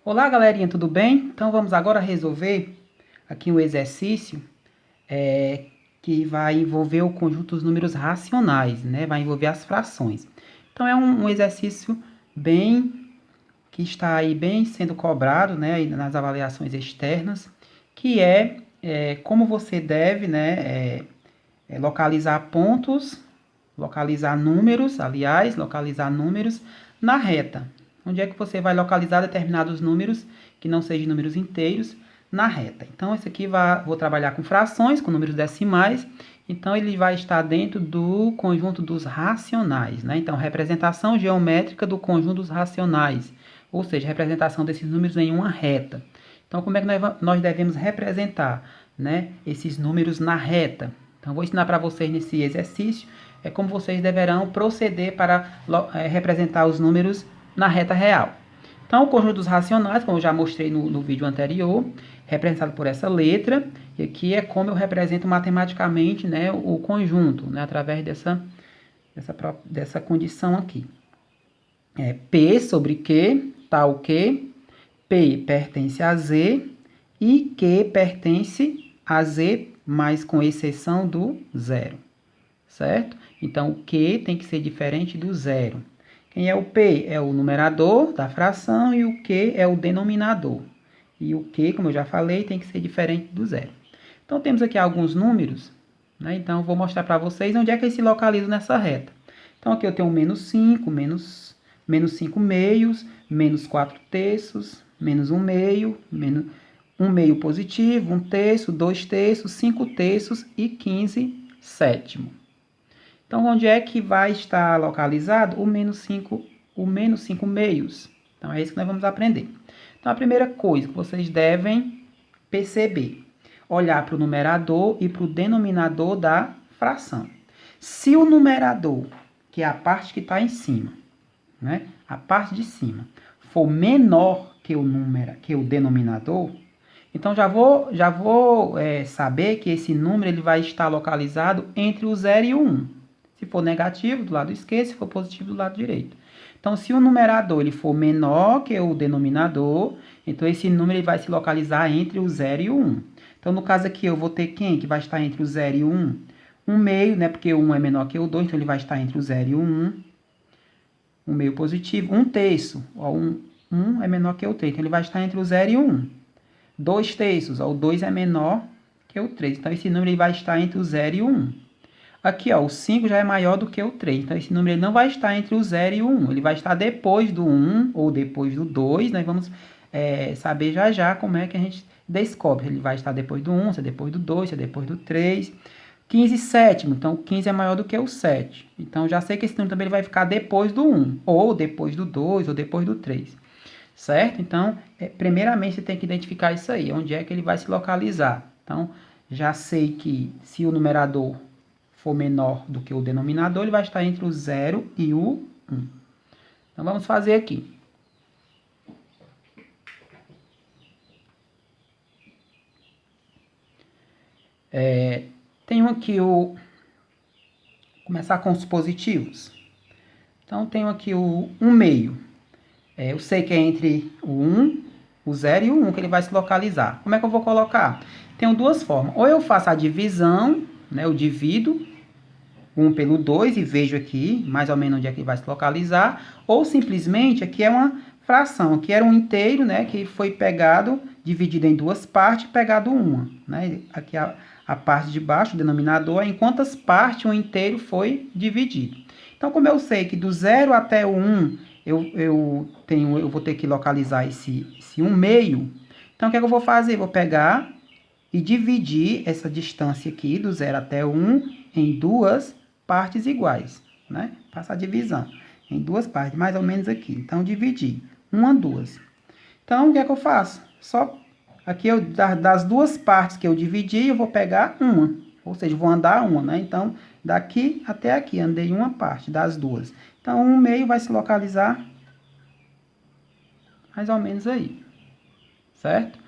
Olá, galerinha, tudo bem? Então vamos agora resolver aqui um exercício que vai envolver o conjunto dos números racionais, né? Vai envolver as frações. Então é um exercício bem que está aí bem sendo cobrado, né? Aí nas avaliações externas, que é como você deve, né? Localizar pontos, localizar números, aliás, localizar números na reta. Onde é que você vai localizar determinados números que não sejam números inteiros na reta? Então, esse aqui vou trabalhar com frações, com números decimais. Então, ele vai estar dentro do conjunto dos racionais, né? Então, representação geométrica do conjunto dos racionais, ou seja, representação desses números em uma reta. Então, como é que nós devemos representar, né, esses números na reta? Então, vou ensinar para vocês nesse exercício como vocês deverão proceder para representar os números na reta real. Então, o conjunto dos racionais, como eu já mostrei no vídeo anterior, representado por essa letra, e aqui é como eu represento matematicamente, né, o conjunto, né, através dessa condição aqui. P sobre Q, tal que P pertence a Z e Q pertence a Z, mas com exceção do zero, certo? Então, o Q tem que ser diferente do zero. Quem é o P? É o numerador da fração e o Q é o denominador. E o Q, como eu já falei, tem que ser diferente do zero. Então, temos aqui alguns números, né? Então, vou mostrar para vocês onde é que eles se localizam nessa reta. Então, aqui eu tenho menos 5, menos 5 meios, menos 4 terços, menos 1 meio, menos 1 meio positivo, 1 terço, 2 terços, 5 terços e 15 sétimo. Então, onde é que vai estar localizado o menos 5 meios? Então, é isso que nós vamos aprender. Então, a primeira coisa que vocês devem perceber, olhar para o numerador e para o denominador da fração. Se o numerador, que é a parte que está em cima, né, a parte de cima, for menor que o denominador, então já vou saber que esse número ele vai estar localizado entre o 0 e o 1. Se for negativo, do lado esquerdo, se for positivo, do lado direito. Então, se o numerador ele for menor que o denominador, então esse número ele vai se localizar entre o 0 e o 1. Então, no caso aqui, eu vou ter quem que vai estar entre o 0 e o 1? 1 meio, né? Porque o 1 é menor que o 2, então ele vai estar entre o 0 e o 1. 1 meio positivo. 1 terço, ó, 1 é menor que o 3, então ele vai estar entre o 0 e o 1. 2 terços, ó, o 2 é menor que o 3, então esse número ele vai estar entre o 0 e o 1. Aqui, ó, o 5 já é maior do que o 3, então esse número ele não vai estar entre o 0 e o 1, ele vai estar depois do 1 ou depois do 2, nós vamos saber já já como é que a gente descobre, ele vai estar depois do 1, se é depois do 2, se é depois do 3, 15 sétimo, então o 15 é maior do que o 7, então já sei que esse número também ele vai ficar depois do 1, ou depois do 2, ou depois do 3, certo? Então, primeiramente você tem que identificar isso aí, onde é que ele vai se localizar. Então, já sei que se o numerador for menor do que o denominador, ele vai estar entre o 0 e o 1. Então, vamos fazer aqui. Tenho aqui começar com os positivos. Então, tenho aqui o 1 meio. Eu sei que é entre o 1, o 0 e o 1 que ele vai se localizar. Como é que eu vou colocar? Tenho duas formas. Ou eu faço a divisão, né, eu divido 1 pelo 2 e vejo aqui mais ou menos onde é que ele vai se localizar, ou simplesmente aqui é uma fração, aqui era um inteiro, né, que foi pegado, dividido em duas partes, pegado uma, né, aqui a parte de baixo, o denominador, em quantas partes um inteiro foi dividido. Então, como eu sei que do 0 até o 1 eu vou ter que localizar esse 1 meio, então o que é que eu vou fazer? Vou pegar e dividir essa distância aqui, do 0 até o 1, em duas partes iguais, né? Faço a divisão em duas partes, mais ou menos aqui. Então, dividir 1 a 2. Então, o que é que eu faço? Só aqui, das duas partes que eu dividi, eu vou pegar uma. Ou seja, vou andar uma, né? Então, daqui até aqui, andei uma parte das duas. Então, 1 meio vai se localizar mais ou menos aí, certo?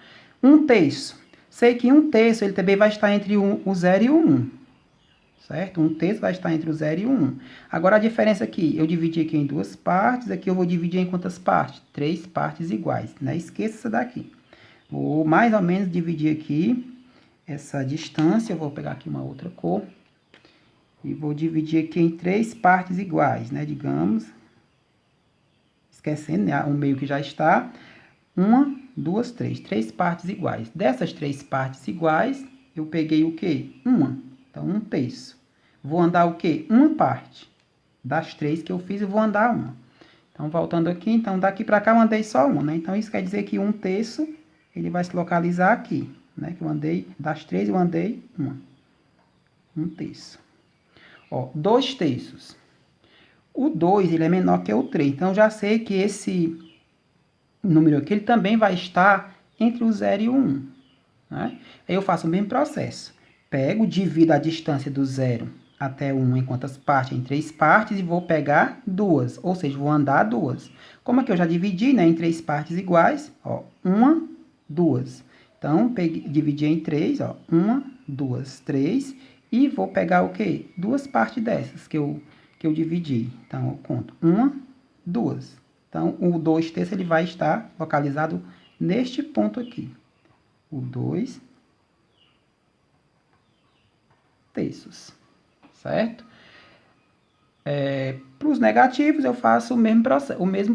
1 terço. Sei que 1 terço ele também vai estar entre o 0 e o 1, certo? 1/3 vai estar entre o 0 e o 1. Agora, a diferença aqui, eu dividi aqui em duas partes, aqui eu vou dividir em quantas partes? 3 partes iguais, não esqueça essa daqui. Vou mais ou menos dividir aqui essa distância, eu vou pegar aqui uma outra cor, e vou dividir aqui em 3 partes iguais, né, digamos, esquecendo, né, o meio que já está, 1, 2, 3, 3 partes iguais. Dessas 3 partes iguais, eu peguei o quê? Uma, então 1/3. Vou andar o quê? Uma parte. Das 3 que eu fiz, eu vou andar uma. Então, voltando aqui, então daqui para cá eu andei só uma, né? Então, isso quer dizer que 1/3, ele vai se localizar aqui, né? Que eu andei, das 3 eu andei uma. 1/3. Ó, 2/3. O 2, ele é menor que o 3. Então, eu já sei que esse número aqui, ele também vai estar entre o 0 e o 1. Né? Aí eu faço o mesmo processo. Pego, divido a distância do 0 até 1 em quantas partes? Em 3 partes, e vou pegar 2, ou seja, vou andar 2. Como aqui eu já dividi, né, em 3 partes iguais, ó, 1, 2. Então, dividi em 3, ó, 1, 2, 3, e vou pegar o quê? 2 partes dessas que eu dividi. Então, eu conto 1, 2. Então, o 2/3 ele vai estar localizado neste ponto aqui. O 2/3, certo? Para os negativos, eu faço o mesmo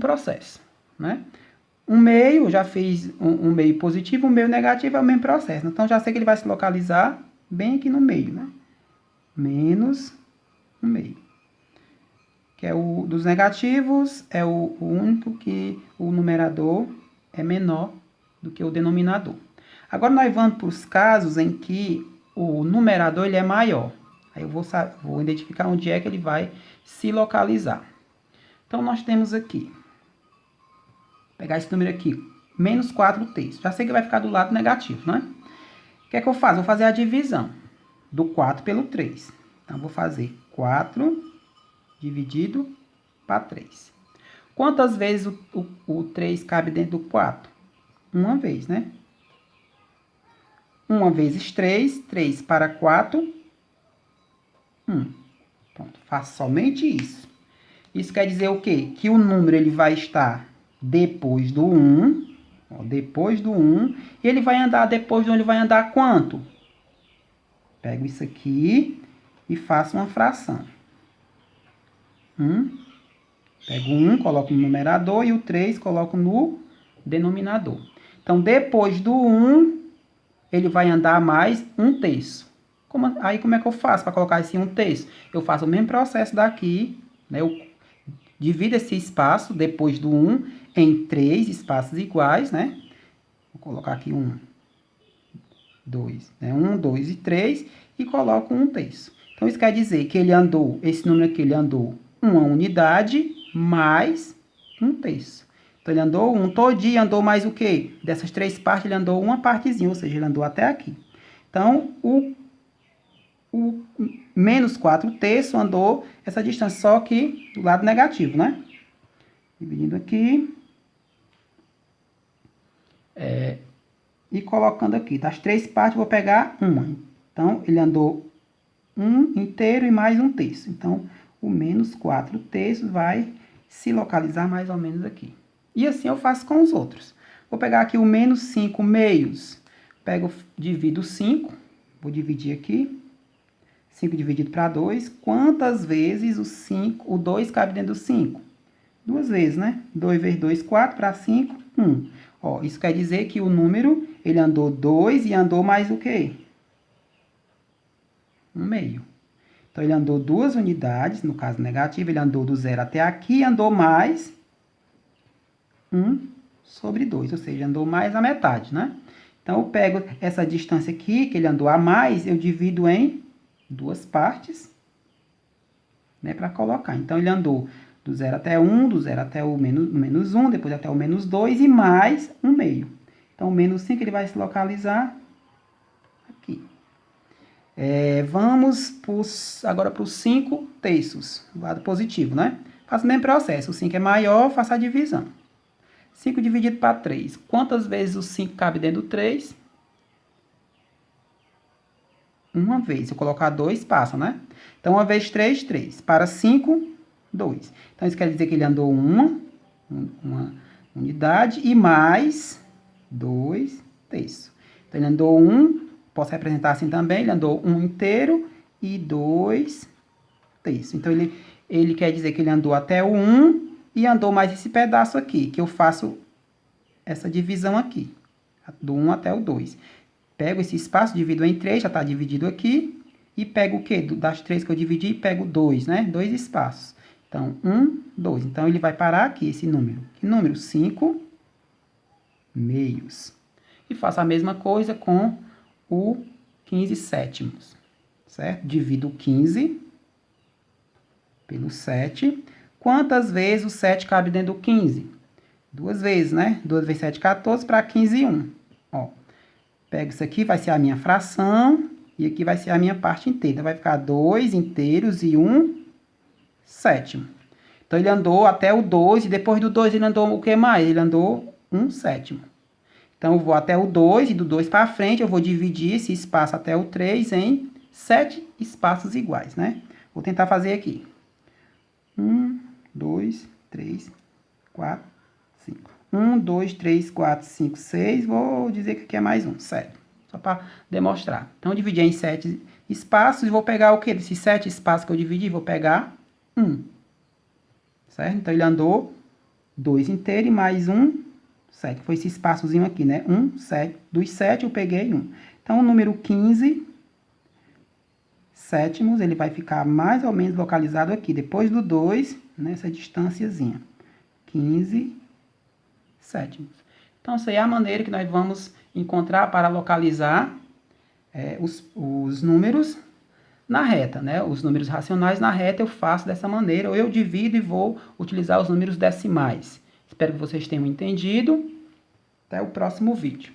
processo, né? Um meio, já fiz um meio positivo, um meio negativo é o mesmo processo. Então, já sei que ele vai se localizar bem aqui no meio, né? Menos 1/2. Que é o dos negativos, é o único que o numerador é menor do que o denominador. Agora, nós vamos para os casos em que o numerador ele é maior. Aí eu vou identificar onde é que ele vai se localizar. Então, nós temos aqui, vou pegar esse número aqui, menos 4/3. Já sei que vai ficar do lado negativo, né? O que é que eu faço? Vou fazer a divisão do 4 pelo 3. Então, vou fazer 4 dividido para 3. Quantas vezes o 3 cabe dentro do 4? Uma vez, né? 1 vezes 3, 3 para 4, 1. Pronto, faço somente isso. Isso quer dizer o quê? Que o número ele vai estar depois do 1, ó, depois do 1, e ele vai andar depois de 1, ele vai andar quanto? Pego isso aqui e faço uma fração. 1, pego 1, coloco no numerador e o 3 coloco no denominador. Então, depois do 1, ele vai andar mais 1/3. Aí, como é que eu faço para colocar esse 1/3? Eu faço o mesmo processo daqui, né? Eu divido esse espaço, depois do 1, em 3 espaços iguais, né? Vou colocar aqui 1, 2, né? 1, 2 e 3, e coloco 1/3. Então, isso quer dizer que ele andou, esse número aqui, ele andou uma unidade mais 1/3. Então, ele andou 1 todinho, andou mais o quê? Dessas 3 partes, ele andou uma partezinha, ou seja, ele andou até aqui. Então, o menos 4/3 andou essa distância, só que do lado negativo, né? Dividindo aqui. E colocando aqui. Das 3 partes, vou pegar uma. Então, ele andou 1 inteiro e mais 1/3. Então, o menos 4/3 vai se localizar mais ou menos aqui. E assim eu faço com os outros. Vou pegar aqui o menos 5 meios. Divido 5. Vou dividir aqui. 5 dividido para 2. Quantas vezes o 2 cabe dentro do 5? 2 vezes, né? 2 vezes 2, 4. Para 5, 1. Ó, isso quer dizer que o número, ele andou 2 e andou mais o quê? 1/2. Então, ele andou 2 unidades, no caso negativo, ele andou do 0 até aqui e andou mais 1/2, ou seja, andou mais a metade, né? Então, eu pego essa distância aqui, que ele andou a mais, eu divido em 2 partes, né, para colocar. Então, ele andou do 0 até 1, do 0 até o menos 1, depois até o menos 2 e mais 1/2. Então, o menos 5 ele vai se localizar aqui. Vamos agora para os 5/3, do lado positivo, né? Faço o mesmo processo. O 5 é maior, faço a divisão. 5 dividido para 3. Quantas vezes o 5 cabe dentro do 3? uma vez. Se eu colocar 2, passa, né? Então, 1 vezes 3, 3. Para 5, 2. Então, isso quer dizer que ele andou uma unidade e mais 2 terços. Então, ele andou 1, posso representar assim também, ele andou 1 inteiro e 2 terços. Então, ele quer dizer que ele andou até o 1 e andou mais esse pedaço aqui, que eu faço essa divisão aqui, do 1 até o 2. Pego esse espaço, divido em 3, já está dividido aqui, e pego o quê? Das 3 que eu dividi, pego 2, né? 2 espaços. Então, 1, 2. Então, ele vai parar aqui, esse número. Que número? 5 meios. E faço a mesma coisa com o 15 sétimos, certo? Divido o 15 pelo 7. Quantas vezes o 7 cabe dentro do 15? 2 vezes, né? 2 vezes 7, 14, para 15, 1. Ó, pego isso aqui, vai ser a minha fração, e aqui vai ser a minha parte inteira. Vai ficar 2 inteiros e 1 sétimo. Então, ele andou até o 2, e depois do 2 ele andou o que mais? Ele andou 1 sétimo. Então, eu vou até o 2, e do 2 para frente, eu vou dividir esse espaço até o 3 em 7 espaços iguais, né? Vou tentar fazer aqui. 1, 2, 3, 4, 5. 1, 2, 3, 4, 5, 6. Vou dizer que aqui é mais um, 7. Só para demonstrar. Então, eu dividi em 7 espaços e vou pegar o quê? Desses 7 espaços que eu dividi, vou pegar 1. Certo? Então, ele andou 2 inteiros e mais 1, 7. Foi esse espaçozinho aqui, né? 1, 7. Dos 7 eu peguei 1. Então, o número 15 sétimos, ele vai ficar mais ou menos localizado aqui, depois do 2, nessa distânciazinha. 15 sétimos. Então, essa aí é a maneira que nós vamos encontrar para localizar os números na reta, né? Os números racionais na reta eu faço dessa maneira, ou eu divido e vou utilizar os números decimais. Espero que vocês tenham entendido. Até o próximo vídeo.